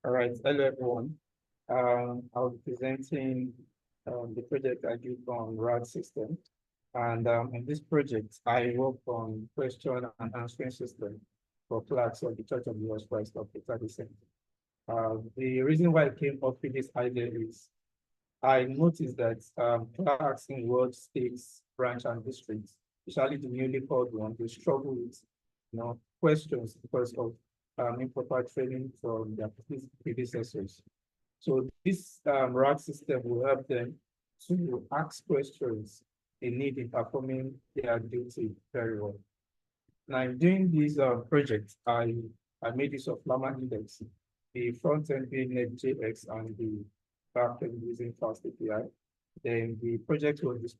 All right, hello everyone. I'll be presenting the project I did on RAD system. And in this project, I work on question and answering system for clerks of the Church of Jesus Christ of Latter-day Saints. The reason why I came up with this idea is I noticed that clerks in world, states, branch, and districts, especially the newly called ones, they struggle with questions because of improper training from their predecessors. So this RAG system will help them to ask questions they need in performing their duty very well. Now, in doing this project, I made use of Llama Index, the front end being NetJX and the back end using Fast API. Then the project was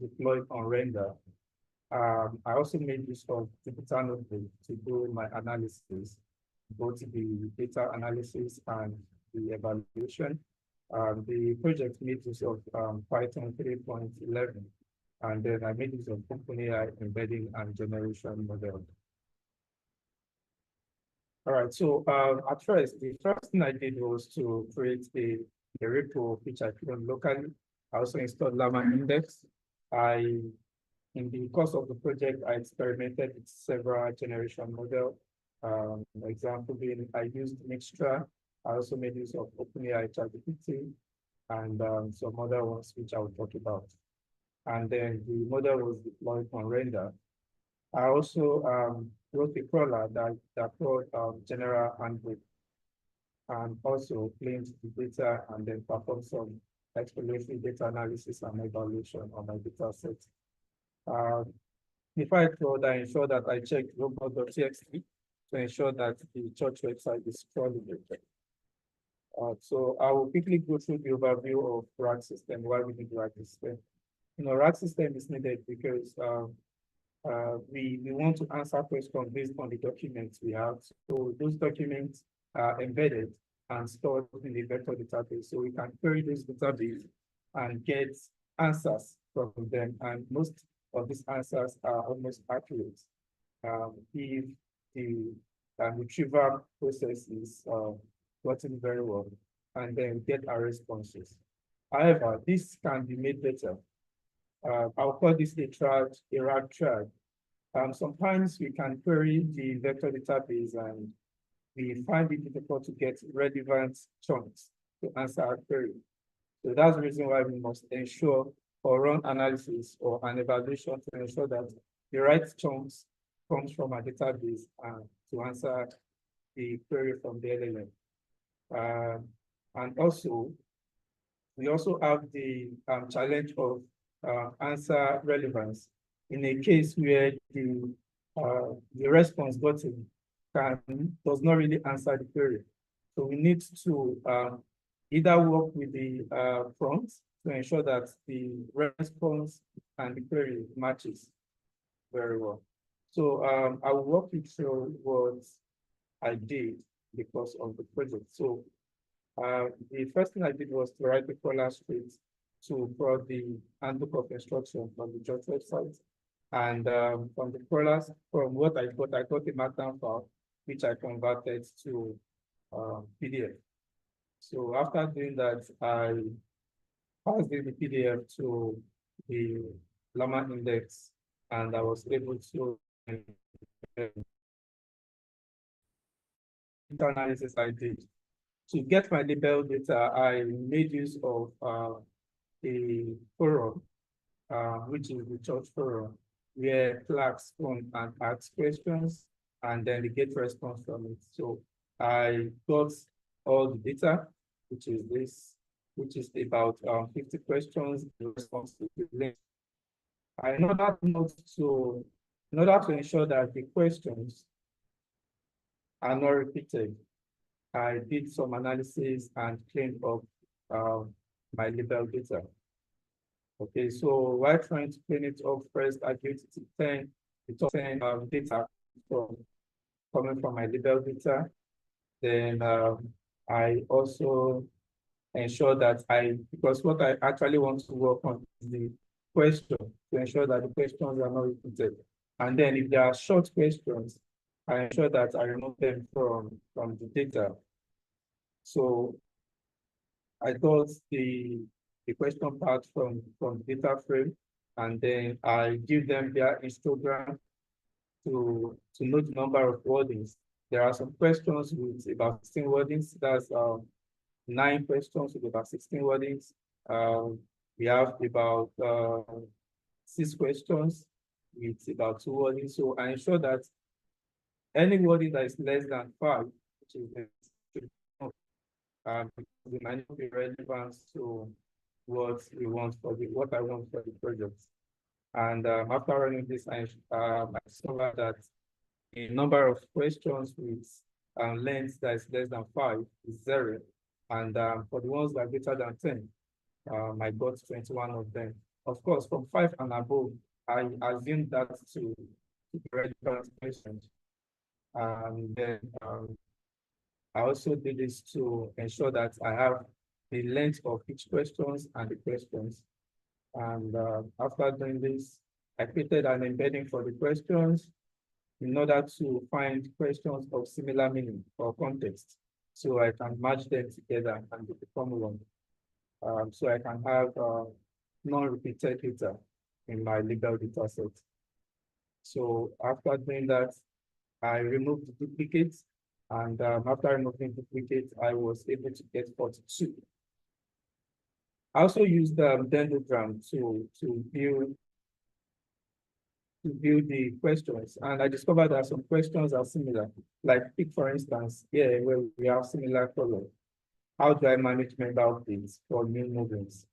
deployed on Render. I also made use of Jupyter Notebook to do my analysis, both the data analysis and the evaluation. The project made use of Python 3.11, and then I made use of OpenAI embedding and generation model. All right, so at first, the first thing I did was to create a repo which I created locally. I also installed Llama Index. In the course of the project, I experimented with several generation models. Example being, I used Mixtra. I also made use of OpenAI ChatGPT and some other ones which I will talk about. And then the model was deployed on Render. I also wrote a crawler that crawled general handbook and also cleaned the data and then performed some exploratory data analysis and evaluation on my data set. If I crawled, I ensure that I checked robot.txt to ensure that the church website is crawlable. So I will quickly go through the overview of RAG system, why we need RAG system. RAG system is needed because we want to answer questions based on the documents we have. So those documents are embedded and stored in the vector database. So we can query this database and get answers from them. And most of these answers are almost accurate if the retrieval process is working very well, and then get our responses. However, this can be made better. I'll call this a RAG triad. Sometimes we can query the vector database and we find it difficult to get relevant chunks to answer our query. So that's the reason why we must ensure or run analysis or an evaluation to ensure that the right chunks comes from our database to answer the query from the LLM. And also, we also have the challenge of answer relevance in a case where the response gotten does not really answer the query. So we need to either work with the prompt to ensure that the response and the query matches very well. So I will walk you through what I did because of the project. So the first thing I did was to write the crawler script to crawl the handbook of instruction from the church website. And from the crawlers, from what I got a markdown file, which I converted to PDF. So after doing that, I passed the PDF to the Llama Index, and I was able to analysis I did. To get my label data, I made use of a forum, which is the church forum, where clerks come and ask questions, and then they get response from it. So I got all the data, which is this, which is about 50 questions, the response to the link. In order to ensure that the questions are not repeated, I did some analysis and cleaned up my label data. Okay, so while trying to clean it up first, I gave it 10 data coming from my label data. Then I also ensure that because what I actually want to work on is the question, to ensure that the questions are not repeated. And then if there are short questions, I ensure that I remove them from the data. So I got the question part from data frame, and then I give them their histogram to know the number of wordings. There are some questions with about 16 wordings. That's 9 questions with about 16 wordings. We have about 6 questions with about 2 wordings. So I ensure that any wording that is less than 5, which is it might not be relevant to what we want for what I want for the project. And after running this, I discovered that the number of questions with length that is less than 5 is 0. And for the ones that are greater than 10, I got 21 of them. Of course, from 5 and above, I assumed that to be relevant questions. And then I also did this to ensure that I have the length of each questions and the questions. And after doing this, I created an embedding for the questions in order to find questions of similar meaning or context, so I can match them together and become one. So I can have non-repeated data in my legal data set. So after doing that, I removed the duplicates, and after removing duplicates, I was able to get 42. I also used the dendrogram to view the questions, and I discovered that some questions are similar. Like pick, for instance, here where we have similar color. How do I manage member updates for new movements?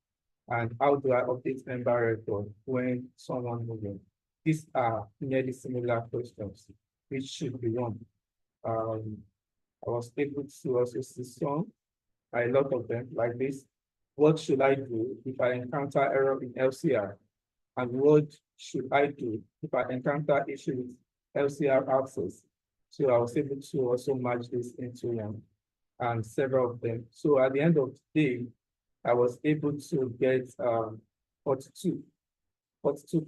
And how do I update member record when someone moving? These are nearly similar questions, which should be one. I was able to also see some, a lot of them like this. What should I do if I encounter error in LCR? And what should I do if I encounter issue with LCR access? So I was able to also match this into them and several of them. So at the end of the day, I was able to get 42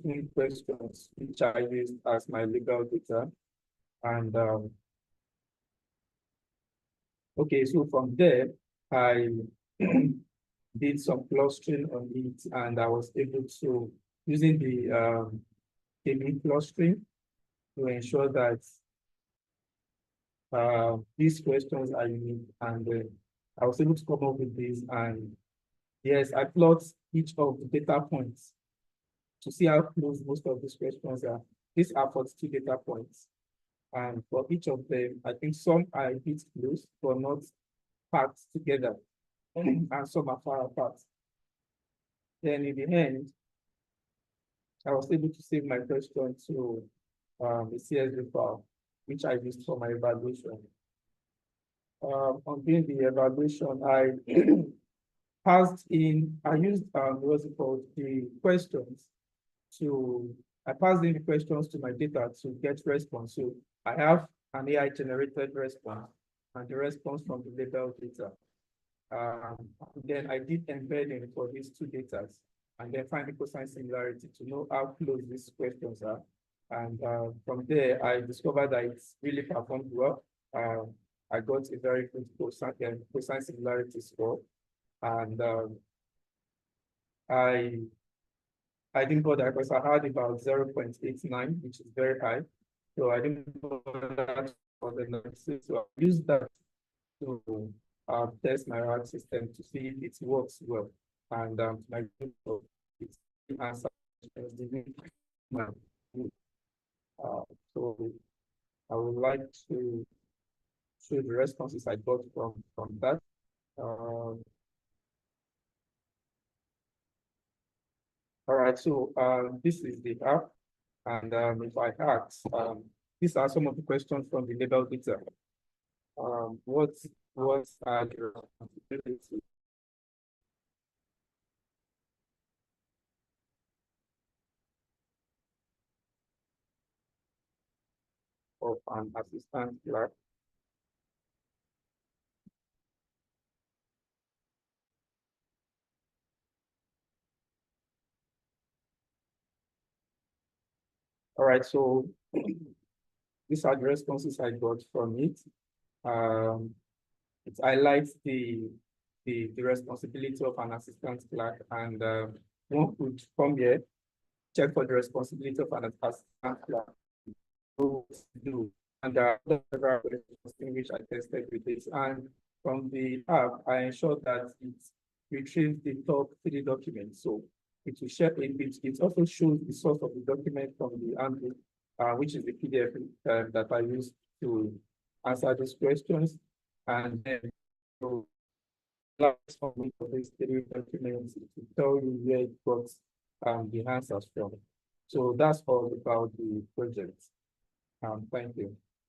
clean questions, which I used as my legal data. And okay, so from there, I did some clustering on it, and I was able to, using the k-mean clustering, to ensure that these questions are unique. And I was able to come up with this. And yes, I plot each of the data points to see how close most of these questions are. These are 42 data points. And for each of them, I think some are a bit close, but not packed together. And some are far apart. Then in the end, I was able to save my question to the CSV file, which I used for my evaluation. On doing the evaluation, I passed in, I used what's it called, the questions I passed in the questions to my data to get response. So I have an AI generated response and the response from the legal data. Then I did embedding for these two data, and then find the cosine similarity to know how close these questions are. And from there, I discovered that it's really performed well. I got a very good cosine similarity score, and I didn't bother because I had about 0.89, which is very high. So I didn't bother for the analysis. So I used that to test my RAG system to see if it works well. And my group it's answer so I would like to show the responses I got from that. All right, so this is the app, and if I ask, these are some of the questions from the label data. What are the responsibilities of an assistant clerk? All right, so these are the responses I got from it. it highlights the responsibility of an assistant clerk, and one could come here, check for the responsibility of an assistant clerk, do, and there are several questions in which I tested with this. And from the app, I ensure that it retrieves the top 3 documents. So it will share it also shows the source of the document from the handbook, which is the PDF that I use to answer these questions. And then so last one of these 3 documents to tell you where it got the answers from. So that's all about the project. Thank you.